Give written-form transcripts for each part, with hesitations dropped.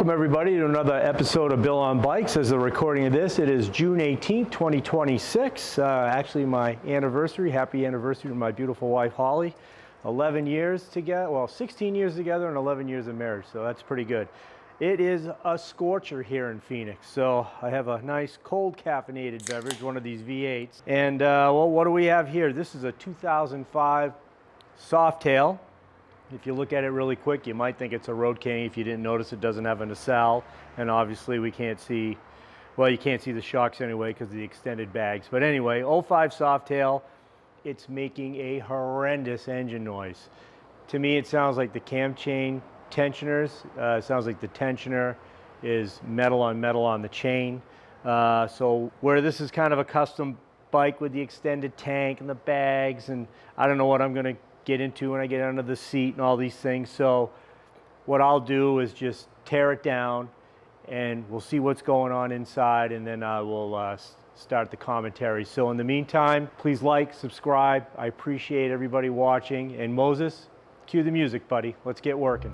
Welcome everybody to another episode of Bill on Bikes. As the recording of this, it is June 18th, 2026. Actually my anniversary. Happy anniversary to my beautiful wife Holly. 11 years together, well 16 years together and 11 years of marriage, so that's pretty good. It is a scorcher here in Phoenix, so I have a nice cold caffeinated beverage, one of these V8s. And well, what do we have here? This is a 2005 Softail. If you look at it really quick, you might think it's a road cane. If you didn't notice, it doesn't have a nacelle, and obviously we can't see, well, you can't see the shocks anyway because of the extended bags. But anyway, 05 Softail, it's making a horrendous engine noise. To me, it sounds like the cam chain tensioners. It sounds like the tensioner is metal on the chain. So where this is kind of a custom bike with the extended tank and the bags, and I don't know what I'm going to get into when I get under the seat and all these things. So what I'll do is just tear it down and we'll see what's going on inside, and then I will start the commentary. So in the meantime, please like, subscribe. I appreciate everybody watching. And Moses, cue the music, buddy. Let's get working.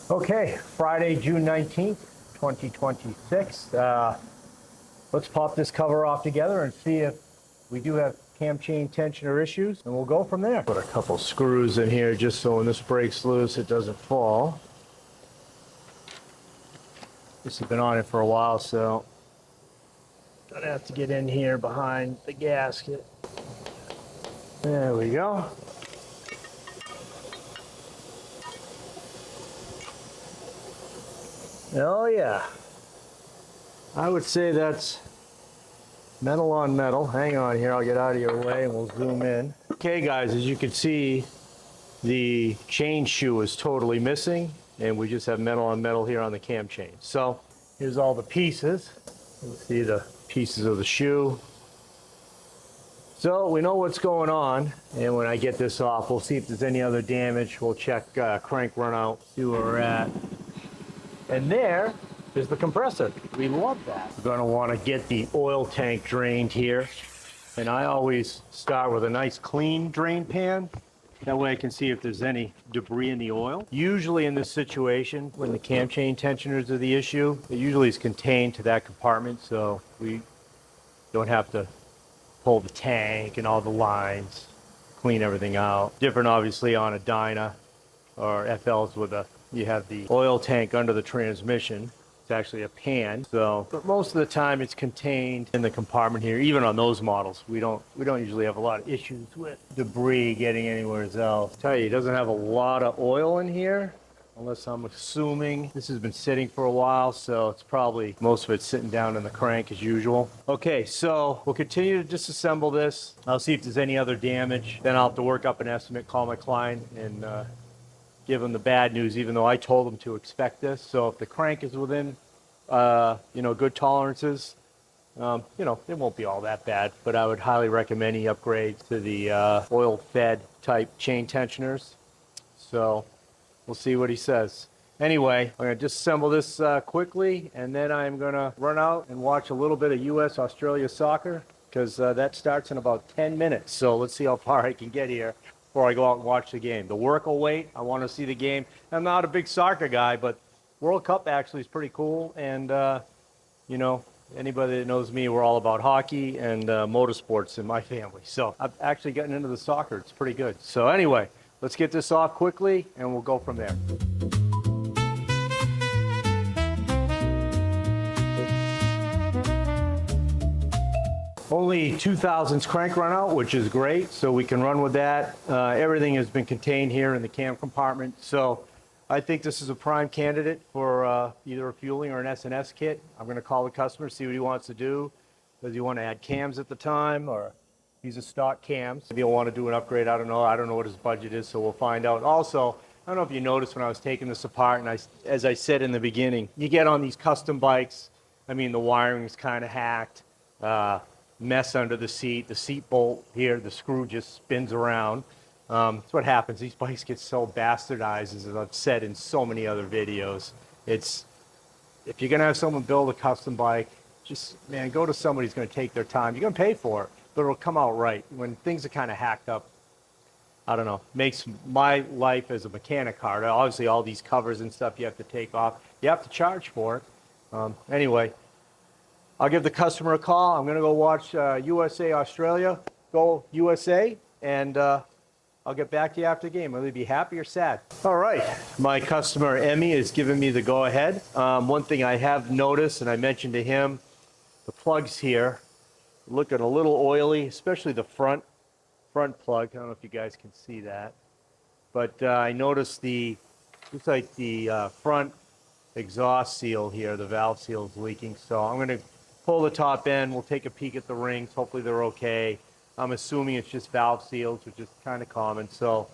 Okay, Friday, June 19th, 2026. Let's pop this cover off together and see if we do have cam chain tensioner issues, and we'll go from there. Put a couple screws in here just so when this breaks loose, it doesn't fall. This has been on it for a while, so gonna have to get in here behind the gasket. There we go. Oh yeah, I would say that's metal on metal. Hang on here, I'll get out of your way and we'll zoom in. Okay guys, as you can see, the chain shoe is totally missing, and we just have metal on metal here on the cam chain. So here's all the pieces. You can see the pieces of the shoe. So we know what's going on, and when I get this off, we'll see if there's any other damage. We'll check crank run out, see where we're at. And there is the compressor. We love that. We're going to want to get the oil tank drained here. And I always start with a nice clean drain pan. That way I can see if there's any debris in the oil. Usually in this situation, when the cam chain tensioners are the issue, it usually is contained to that compartment, so we don't have to pull the tank and all the lines, clean everything out. Different obviously on a Dyna or FLs with you have the oil tank under the transmission. It's actually a pan. So, but most of the time it's contained in the compartment here. Even on those models, we don't usually have a lot of issues with debris getting anywhere else. I'll tell you, it doesn't have a lot of oil in here, unless I'm assuming this has been sitting for a while, so it's probably most of it's sitting down in the crank as usual. Okay, so we'll continue to disassemble this. I'll see if there's any other damage. Then I'll have to work up an estimate, call my client, and give them the bad news, even though I told them to expect this. So if the crank is within, good tolerances, it won't be all that bad. But I would highly recommend he upgrades to the oil-fed type chain tensioners. So we'll see what he says. Anyway, I'm going to disassemble this quickly, and then I'm going to run out and watch a little bit of U.S.-Australia soccer, because that starts in about 10 minutes. So let's see how far I can get here before I go out and watch the game. The work will wait. I want to see the game. I'm not a big soccer guy, but World Cup actually is pretty cool. And, anybody that knows me, we're all about hockey and motorsports in my family. So I've actually gotten into the soccer. It's pretty good. So anyway, let's get this off quickly and we'll go from there. Only 2000s crank run out, which is great, so we can run with that. Everything has been contained here in the cam compartment, so I think this is a prime candidate for either a fueling or an S&S kit. I'm going to call the customer, see what he wants to do. Does he want to add cams at the time, or these are stock cams? Maybe he'll want to do an upgrade. I don't know. I don't know what his budget is, so we'll find out. Also, I don't know if you noticed when I was taking this apart, and as I said in the beginning, you get on these custom bikes, I mean, the wiring's kind of hacked, mess under the seat bolt here, the screw just spins around. That's what happens. These bikes get so bastardized, as I've said in so many other videos. If you're going to have someone build a custom bike, just, man, go to somebody who's going to take their time. You're going to pay for it, but it'll come out right. When things are kind of hacked up, I don't know, makes my life as a mechanic hard. Obviously, all these covers and stuff you have to take off. You have to charge for it. Anyway, I'll give the customer a call. I'm going to go watch USA, Australia, go USA, and I'll get back to you after the game. Will you be happy or sad? All right, my customer Emmy is giving me the go-ahead. One thing I have noticed, and I mentioned to him, the plugs here looking a little oily, especially the front plug. I don't know if you guys can see that, but I noticed looks like the front exhaust seal here, the valve seal is leaking. So I'm going to pull the top end. We'll take a peek at the rings. Hopefully they're okay. I'm assuming it's just valve seals, which is kind of common. So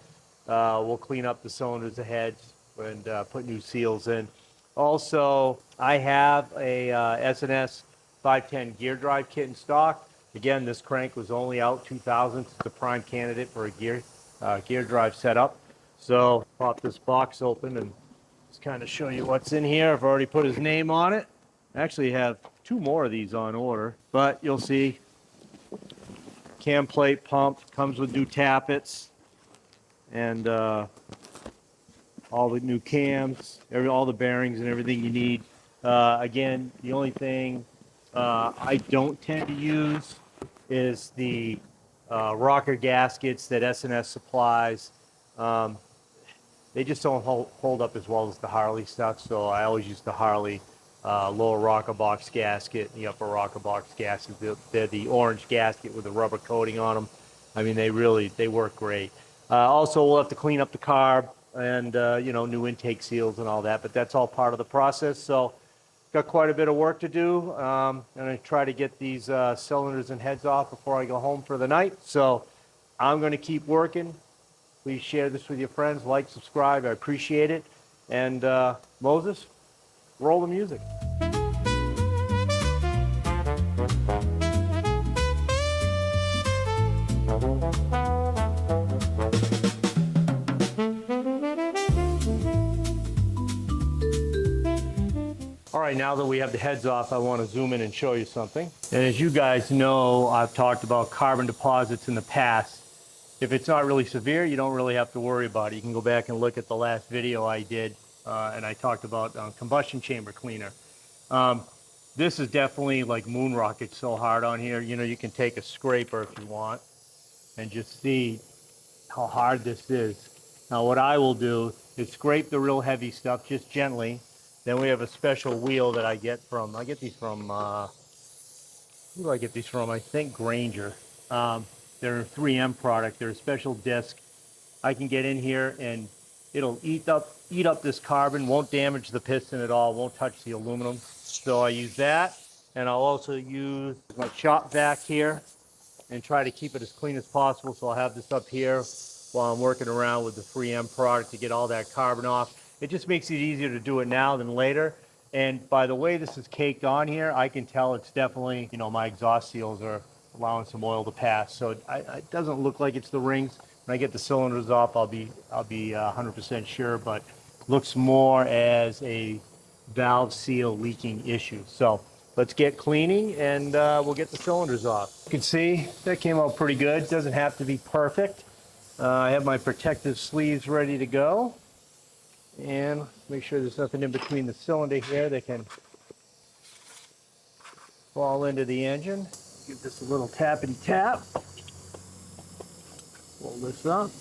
we'll clean up the cylinders ahead and put new seals in. Also, I have a S&S 510 gear drive kit in stock. Again, this crank was only out 2000. It's a prime candidate for a gear drive setup. So pop this box open and just kind of show you what's in here. I've already put his name on it. I actually have 2 more of these on order, but you'll see. Cam plate pump comes with new tappets and all the new cams, all the bearings and everything you need. Again, the only thing I don't tend to use is the rocker gaskets that S&S supplies. They just don't hold up as well as the Harley stuff, so I always use the Harley lower rocker box gasket and the upper rocker box gasket. They're the orange gasket with the rubber coating on them. I mean, they work great. Also, we'll have to clean up the carb and new intake seals and all that, but that's all part of the process. So got quite a bit of work to do. I'm going to try to get these cylinders and heads off before I go home for the night. So I'm going to keep working. Please share this with your friends, like, subscribe. I appreciate it. And Moses, roll the music. All right, now that we have the heads off, I want to zoom in and show you something. And as you guys know, I've talked about carbon deposits in the past. If it's not really severe, you don't really have to worry about it. You can go back and look at the last video I did, and I talked about combustion chamber cleaner. This is definitely like moon rocket so hard on here. You know, you can take a scraper if you want and just see how hard this is. Now what I will do is scrape the real heavy stuff just gently. Then we have a special wheel that I get these from, who do I get these from? I think Granger. They're a 3M product. They're a special disc. I can get in here and it'll eat up this carbon, won't damage the piston at all, won't touch the aluminum. So I use that, and I'll also use my shop vac here and try to keep it as clean as possible. So I'll have this up here while I'm working around with the 3M product to get all that carbon off. It just makes it easier to do it now than later. And by the way this is caked on here, I can tell it's definitely, my exhaust seals are allowing some oil to pass. So it doesn't look like it's the rings. When I get the cylinders off, I'll be 100% sure, but looks more as a valve seal leaking issue. So let's get cleaning and we'll get the cylinders off. You can see that came out pretty good. Doesn't have to be perfect. I have my protective sleeves ready to go. And make sure there's nothing in between the cylinder here that can fall into the engine. Give this a little tappity tap. Pull this up.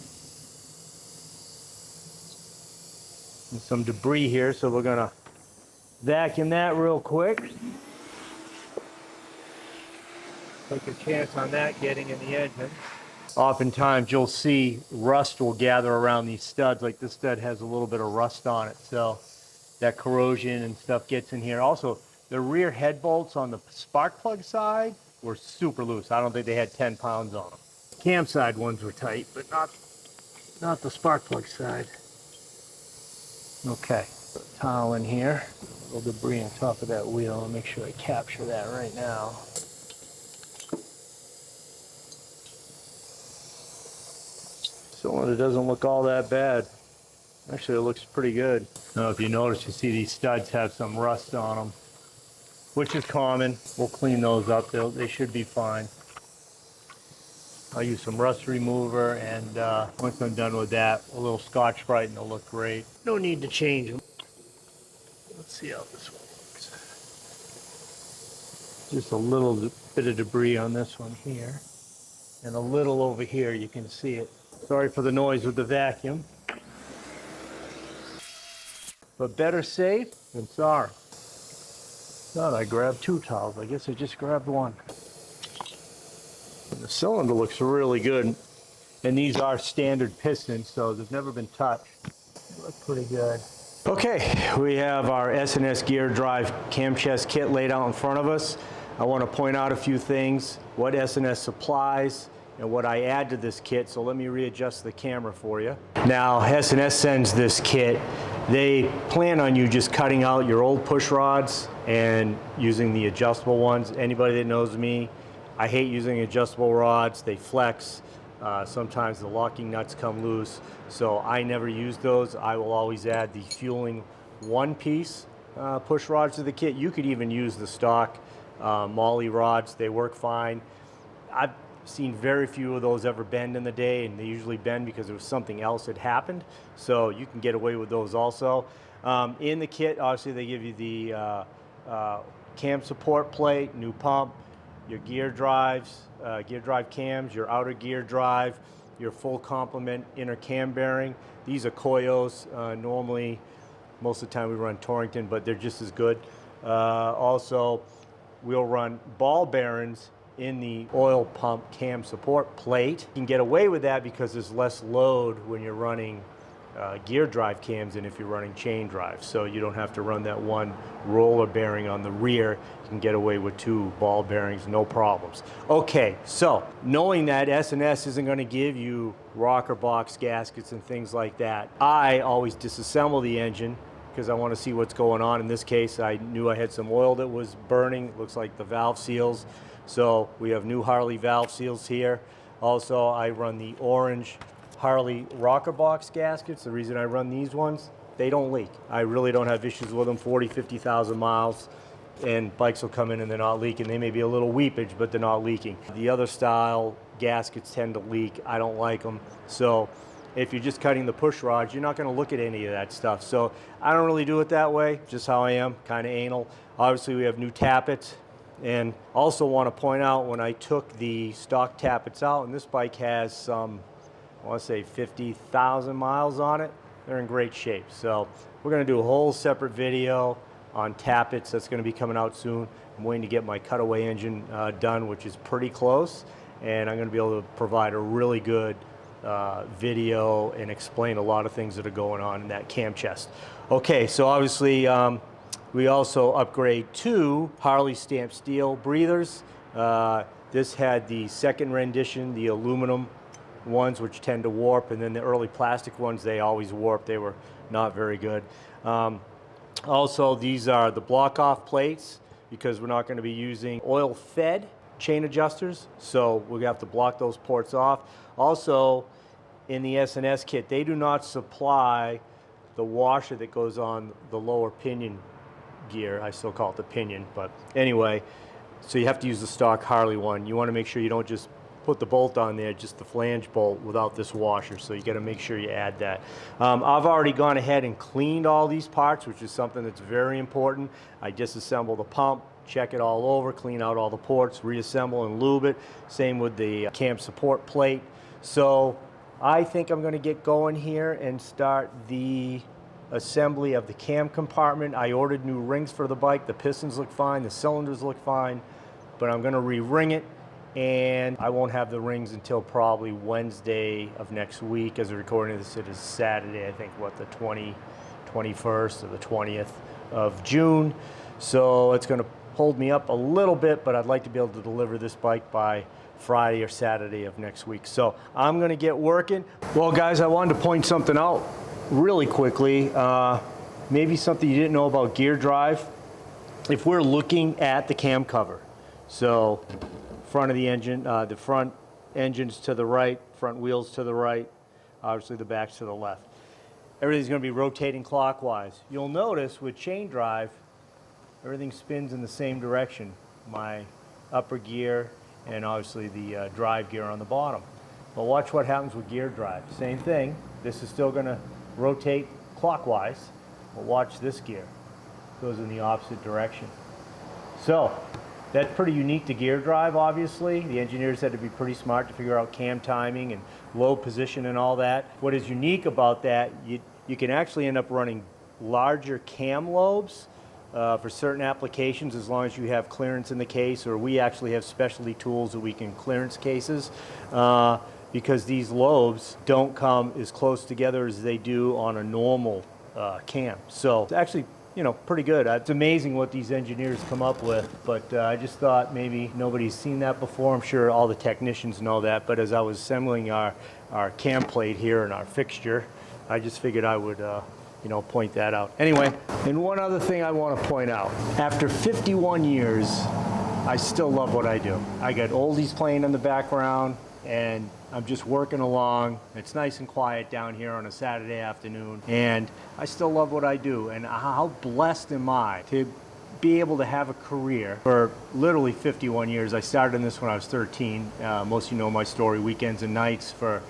And some debris here, so we're gonna vacuum that real quick. Take a chance on that getting in the engine. Oftentimes you'll see rust will gather around these studs. Like this stud has a little bit of rust on it, so that corrosion and stuff gets in here. Also, the rear head bolts on the spark plug side were super loose. I don't think they had 10 pounds on them. Cam side ones were tight, but not the spark plug side. Okay, put a towel in here. A little debris on top of that wheel. I'll make sure I capture that right now. Cylinder doesn't look all that bad. Actually, it looks pretty good. Now, if you notice, you see these studs have some rust on them, which is common. We'll clean those up. They should be fine. I'll use some rust remover, and once I'm done with that, a little Scotch-Brite, and they'll look great. No need to change them. Let's see how this one looks. Just a little bit of debris on this one here, and a little over here. You can see it. Sorry for the noise with the vacuum. But better safe than sorry. Thought I grabbed 2 towels. I guess I just grabbed 1. The cylinder looks really good. And these are standard pistons, so they've never been touched. They look pretty good. Okay, we have our S&S gear drive cam chest kit laid out in front of us. I want to point out a few things, what S&S supplies, and what I add to this kit, so let me readjust the camera for you. Now, S&S sends this kit. They plan on you just cutting out your old push rods and using the adjustable ones. Anybody that knows me, I hate using adjustable rods. They flex. Sometimes the locking nuts come loose, so I never use those. I will always add the fueling one-piece push rods to the kit. You could even use the stock Molly rods. They work fine. I've seen very few of those ever bend in the day, and they usually bend because there was something else that happened, so you can get away with those also. In the kit, obviously, they give you the cam support plate, new pump, your gear drives, gear drive cams, your outer gear drive, your full complement inner cam bearing. These are Koyos. Normally, most of the time we run Torrington, but they're just as good. Also, we'll run ball bearings in the oil pump cam support plate. You can get away with that because there's less load when you're running gear drive cams than if you're running chain drive. So you don't have to run that one roller bearing on the rear. You can get away with 2 ball bearings, no problems. Okay, so knowing that S&S isn't going to give you rocker box gaskets and things like that, I always disassemble the engine because I want to see what's going on. In this case, I knew I had some oil that was burning. It looks like the valve seals. So we have new Harley valve seals here. Also, I run the orange Harley rocker box gaskets. The reason I run these ones, they don't leak. I really don't have issues with them. 40, 50,000 miles, and bikes will come in and they're not leaking. They may be a little weepage, but they're not leaking. The other style gaskets tend to leak. I don't like them. So if you're just cutting the push rods, you're not going to look at any of that stuff. So I don't really do it that way, just how I am, kind of anal. Obviously, we have new tappets. And also want to point out, when I took the stock tappets out, and this bike has some, I want to say 50,000 miles on it, they're in great shape. So we're going to do a whole separate video on tappets that's going to be coming out soon. I'm waiting to get my cutaway engine done, which is pretty close, and I'm going to be able to provide a really good video and explain a lot of things that are going on in that cam chest. Okay, so obviously we also upgrade 2 Harley stamped steel breathers. This had the second rendition, the aluminum ones, which tend to warp, and then the early plastic ones, they always warp. They were not very good. Also, these are the block-off plates because we're not going to be using oil-fed chain adjusters, so we're going to have to block those ports off. Also, in the S&S kit, they do not supply the washer that goes on the lower pinion gear. I still call it the pinion, but anyway, so you have to use the stock Harley one. You want to make sure you don't just put the bolt on there, just the flange bolt without this washer, so you got to make sure you add that. I've already gone ahead and cleaned all these parts, which is something that's very important. I disassemble the pump, check it all over, clean out all the ports, reassemble and lube it. Same with the cam support plate. So I think I'm going to get going here and start the assembly of the cam compartment. I ordered new rings for the bike. The pistons look fine, the cylinders look fine, but I'm going to re-ring it, and I won't have the rings until probably Wednesday of next week. As a recording of this, it is Saturday, I think, what, the 21st or the 20th of June. So it's going to hold me up a little bit, but I'd like to be able to deliver this bike by Friday or Saturday of next week. So I'm gonna get working. Well guys, I wanted to point something out really quickly. Maybe something you didn't know about gear drive. If we're looking at the cam cover, so front of the engine, the front engine's to the right, front wheels to the right, obviously the back's to the left. Everything's gonna be rotating clockwise. You'll notice with chain drive, everything spins in the same direction. My upper gear and obviously the drive gear on the bottom. But watch what happens with gear drive. Same thing, this is still gonna rotate clockwise, but watch this gear. Goes in the opposite direction. So that's pretty unique to gear drive, obviously. The engineers had to be pretty smart to figure out cam timing and load position and all that. What is unique about that, you can actually end up running larger cam lobes for certain applications as long as you have clearance in the case, or we actually have specialty tools that we can clearance cases because these lobes don't come as close together as they do on a normal cam. So it's actually, you know, pretty good. It's amazing what these engineers come up with, but I just thought maybe nobody's seen that before. I'm sure all the technicians know that, but as I was assembling our cam plate here and our fixture, I just figured I would you know, point that out. Anyway, and one other thing I want to point out. After 51 years, I still love what I do. I got oldies playing in the background, and I'm just working along. It's nice and quiet down here on a Saturday afternoon, and I still love what I do. And how blessed am I to be able to have a career for literally 51 years. I started in this when I was 13. Most of you know my story, weekends and nights, for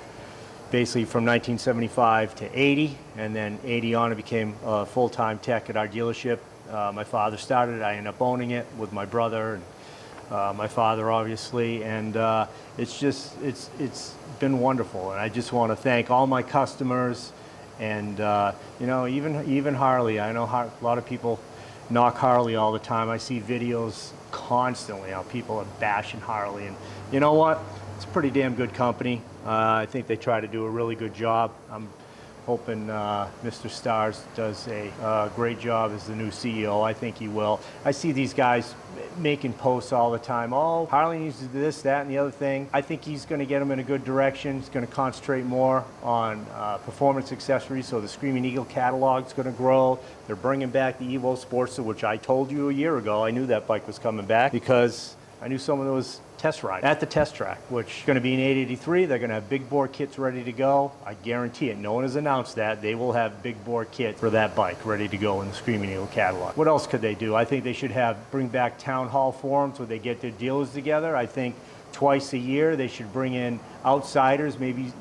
basically from 1975 to 80, and then 80 on I became a full-time tech at our dealership. My father started it, I ended up owning it with my brother and my father obviously, and it's been wonderful, and I just want to thank all my customers, and you know, even Harley. I know a lot of people knock Harley all the time. I see videos constantly how people are bashing Harley, and you know what? It's a pretty damn good company. I think they try to do a really good job. I'm hoping Mr. Stars does a great job as the new CEO. I think he will. I see these guys making posts all the time. Oh, Harley needs to do this, that, and the other thing. I think he's going to get them in a good direction. He's going to concentrate more on performance accessories, so the Screaming Eagle catalog is going to grow. They're bringing back the Evo Sportster, which I told you a year ago. I knew that bike was coming back because I knew someone that was test ride at the test track, which is going to be an 883. They're going to have big bore kits ready to go. I guarantee it. No one has announced that. They will have big bore kits for that bike ready to go in the Screaming Eagle catalog. What else could they do? I think they should bring back town hall forums where they get their dealers together. I think twice a year they should bring in outsiders, maybe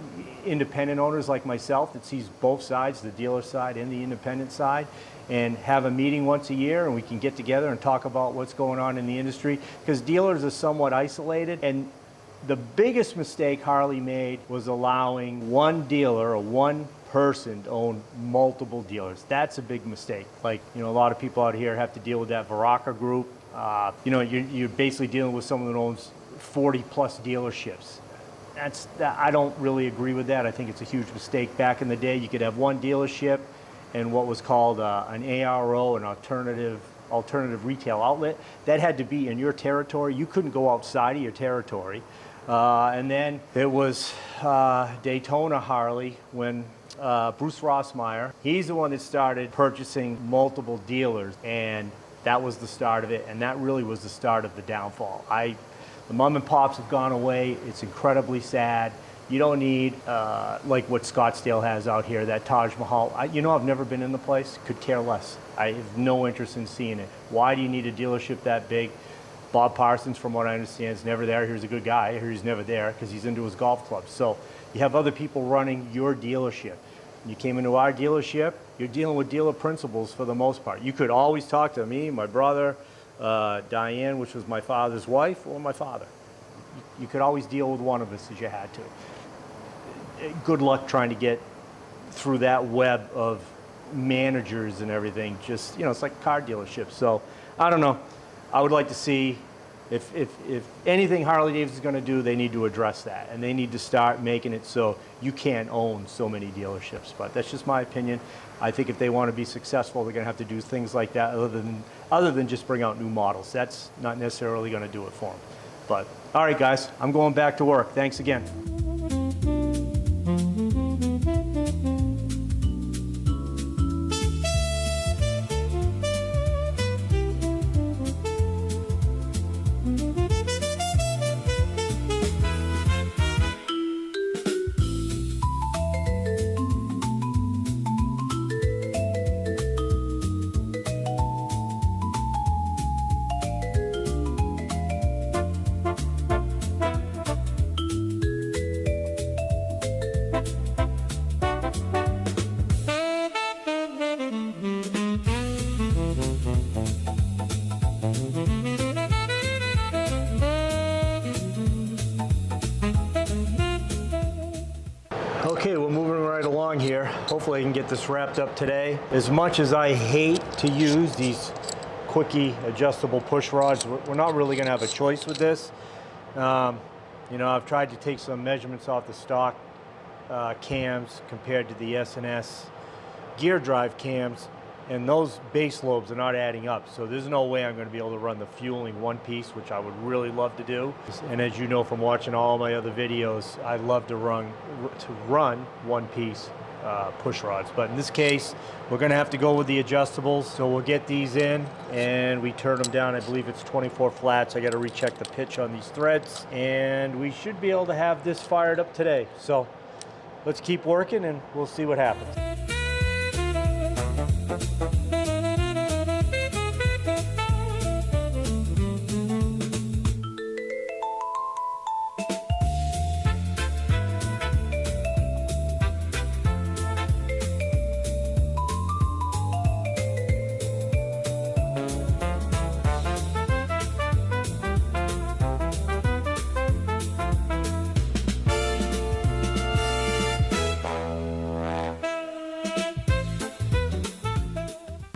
independent owners like myself that sees both sides, the dealer side and the independent side, and have a meeting once a year, and we can get together and talk about what's going on in the industry, because dealers are somewhat isolated. And the biggest mistake Harley made was allowing one dealer or one person to own multiple dealers. That's a big mistake. Like, you know, a lot of people out here have to deal with that Baraka group. You know, you're basically dealing with someone that owns 40 plus dealerships. I don't really agree with that. I think it's a huge mistake. Back in the day, you could have one dealership and what was called an ARO, an alternative retail outlet. That had to be in your territory. You couldn't go outside of your territory. And then it was Daytona Harley when Bruce Rossmeyer, he's the one that started purchasing multiple dealers, and that was the start of it, and that really was the start of the downfall. The mom and pops have gone away. It's incredibly sad. You don't need, like what Scottsdale has out here, that Taj Mahal. You know, I've never been in the place, could care less. I have no interest in seeing it. Why do you need a dealership that big? Bob Parsons, from what I understand, is never there. Here's a good guy. He's never there because he's into his golf club. So you have other people running your dealership. You came into our dealership, you're dealing with dealer principals for the most part. You could always talk to me, my brother, Diane, which was my father's wife, or my father. You could always deal with one of us as you had to. Good luck trying to get through that web of managers and everything. Just, you know, it's like a car dealership. So I don't know. I would like to see If anything Harley-Davidson is going to do, they need to address that, and they need to start making it so you can't own so many dealerships. But that's just my opinion. I think if they want to be successful, they're going to have to do things like that other than just bring out new models. That's not necessarily going to do it for them. But all right, guys, I'm going back to work. Thanks again. Okay, we're moving right along here. Hopefully I can get this wrapped up today. As much as I hate to use these quickie adjustable push rods, we're not really going to have a choice with this. You know, I've tried to take some measurements off the stock cams compared to the S&S gear drive cams, and those base lobes are not adding up. So there's no way I'm going to be able to run the fueling one piece, which I would really love to do. And as you know from watching all my other videos, I love to run one piece push rods. But in this case, we're going to have to go with the adjustables. So we'll get these in and we turn them down. I believe it's 24 flats. I got to recheck the pitch on these threads, and we should be able to have this fired up today. So let's keep working and we'll see what happens.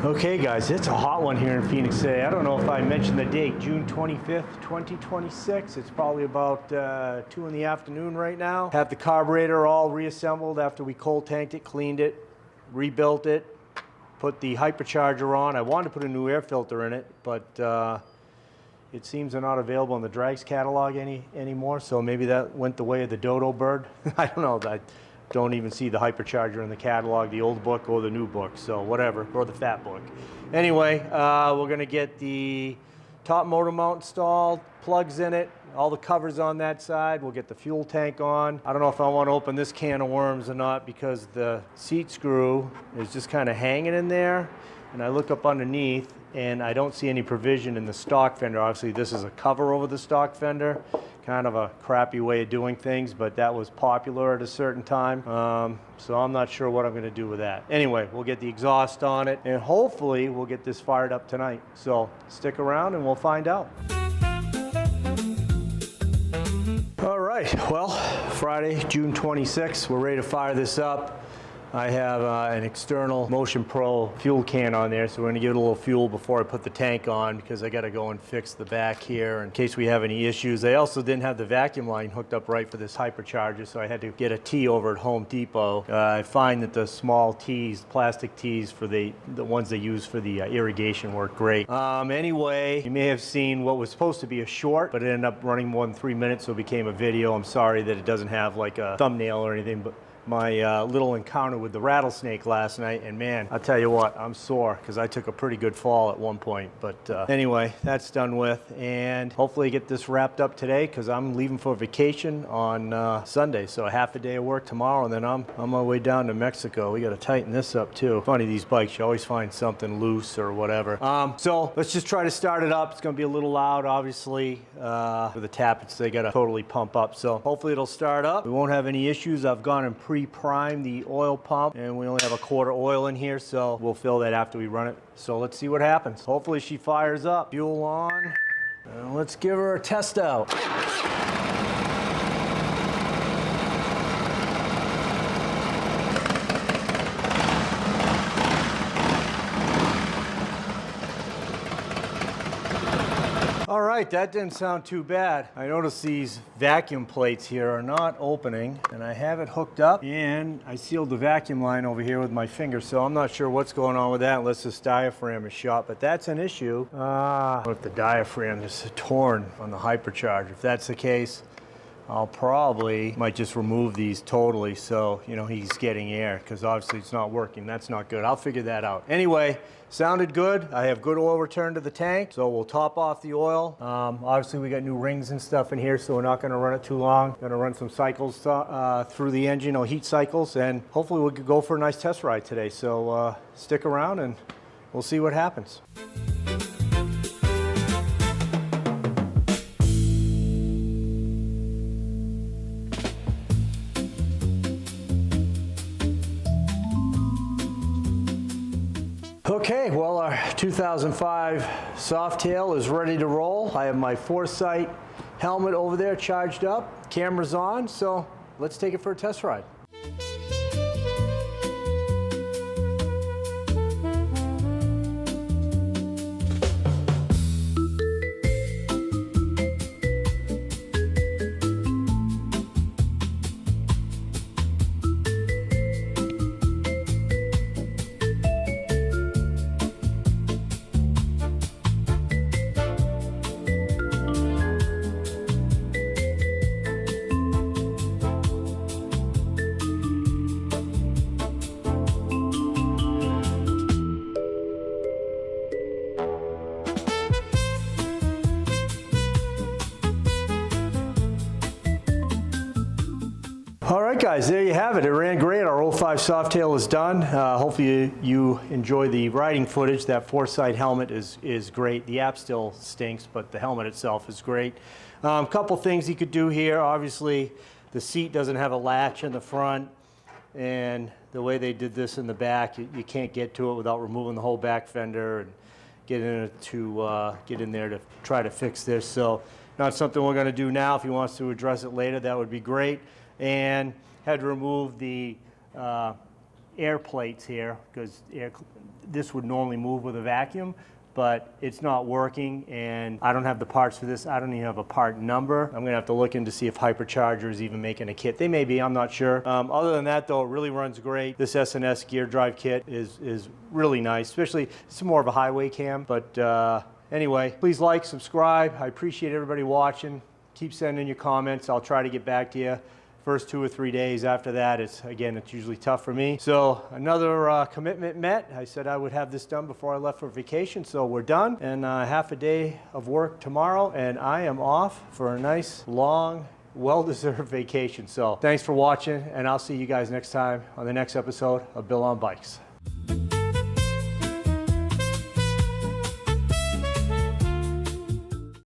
Okay guys, it's a hot one here in Phoenix today. I don't know if I mentioned the date, June 25th, 2026. It's probably about 2 in the afternoon right now. Have the carburetor all reassembled after we cold tanked it, cleaned it, rebuilt it, put the hypercharger on. I wanted to put a new air filter in it, but it seems they're not available in the Drags catalog anymore, so maybe that went the way of the dodo bird. I don't know. I don't even see the hypercharger in the catalog, the old book or the new book, so whatever, or the fat book. Anyway, we're going to get the top motor mount installed, plugs in it, all the covers on that side. We'll get the fuel tank on. I don't know if I want to open this can of worms or not because the seat screw is just kind of hanging in there, and I look up underneath and I don't see any provision in the stock fender. Obviously this is a cover over the stock fender. Kind of a crappy way of doing things, but that was popular at a certain time. So I'm not sure what I'm going to do with that. Anyway, we'll get the exhaust on it, and hopefully we'll get this fired up tonight. So stick around and we'll find out. All right, well, Friday, June 26th, we're ready to fire this up. I have an external Motion Pro fuel can on there, so we're going to give it a little fuel before I put the tank on because I got to go and fix the back here in case we have any issues. I also didn't have the vacuum line hooked up right for this hypercharger, so I had to get a T over at Home Depot. I find that the small T's, plastic T's for the ones they use for the irrigation work great. Anyway, you may have seen what was supposed to be a short, but it ended up running more than 3 minutes, so it became a video. I'm sorry that it doesn't have like a thumbnail or anything, but my little encounter with the rattlesnake last night, and man, I'll tell you what, I'm sore because I took a pretty good fall at one point. But anyway, that's done with, and hopefully get this wrapped up today because I'm leaving for vacation on Sunday, so a half a day of work tomorrow, and then I'm on my way down to Mexico. We got to tighten this up too. Funny, these bikes, you always find something loose or whatever. So let's just try to start it up. It's going to be a little loud, obviously, with the tappets. They got to totally pump up, so hopefully it'll start up. We won't have any issues. I've gone and pre-prime the oil pump, and we only have a quarter oil in here, so we'll fill that after we run it. So let's see what happens. Hopefully she fires up. Fuel on, and let's give her a test out. All right. right, that didn't sound too bad. I noticed these vacuum plates here are not opening, and I have it hooked up, and I sealed the vacuum line over here with my finger, so I'm not sure what's going on with that unless this diaphragm is shot, but that's an issue. What if the diaphragm is torn on the hypercharger? If that's the case, I'll probably might just remove these totally so, you know, he's getting air, because obviously it's not working. That's not good. I'll figure that out. Anyway, sounded good. I have good oil return to the tank, so we'll top off the oil. Obviously we got new rings and stuff in here, so we're not gonna run it too long. Gonna run some cycles through the engine, or heat cycles, and hopefully we could go for a nice test ride today. So stick around and we'll see what happens. Okay, well, our 2005 Softail is ready to roll. I have my Foresight helmet over there charged up, camera's on, so let's take it for a test ride. All right, guys, there you have it. It ran great. Our 05 Softail is done. Hopefully you enjoy the riding footage. That Foresight helmet is great. The app still stinks, but the helmet itself is great. A couple things you could do here. Obviously, the seat doesn't have a latch in the front, and the way they did this in the back, you can't get to it without removing the whole back fender and get in there to try to fix this. So not something we're going to do now. If he wants to address it later, that would be great. And had to remove the air plates here, because this would normally move with a vacuum, but it's not working, and I don't have the parts for this. I don't even have a part number. I'm gonna have to look in to see if Hypercharger is even making a kit. They may be, I'm not sure. Other than that though, it really runs great. This S&S gear drive kit is really nice, especially it's more of a highway cam, but anyway, please like, subscribe. I appreciate everybody watching. Keep sending your comments. I'll try to get back to you. First 2 or 3 days after that, it's usually tough for me. So another commitment met. I said I would have this done before I left for vacation, so we're done. And half a day of work tomorrow, and I am off for a nice, long, well-deserved vacation. So thanks for watching, and I'll see you guys next time on the next episode of Bill on Bikes.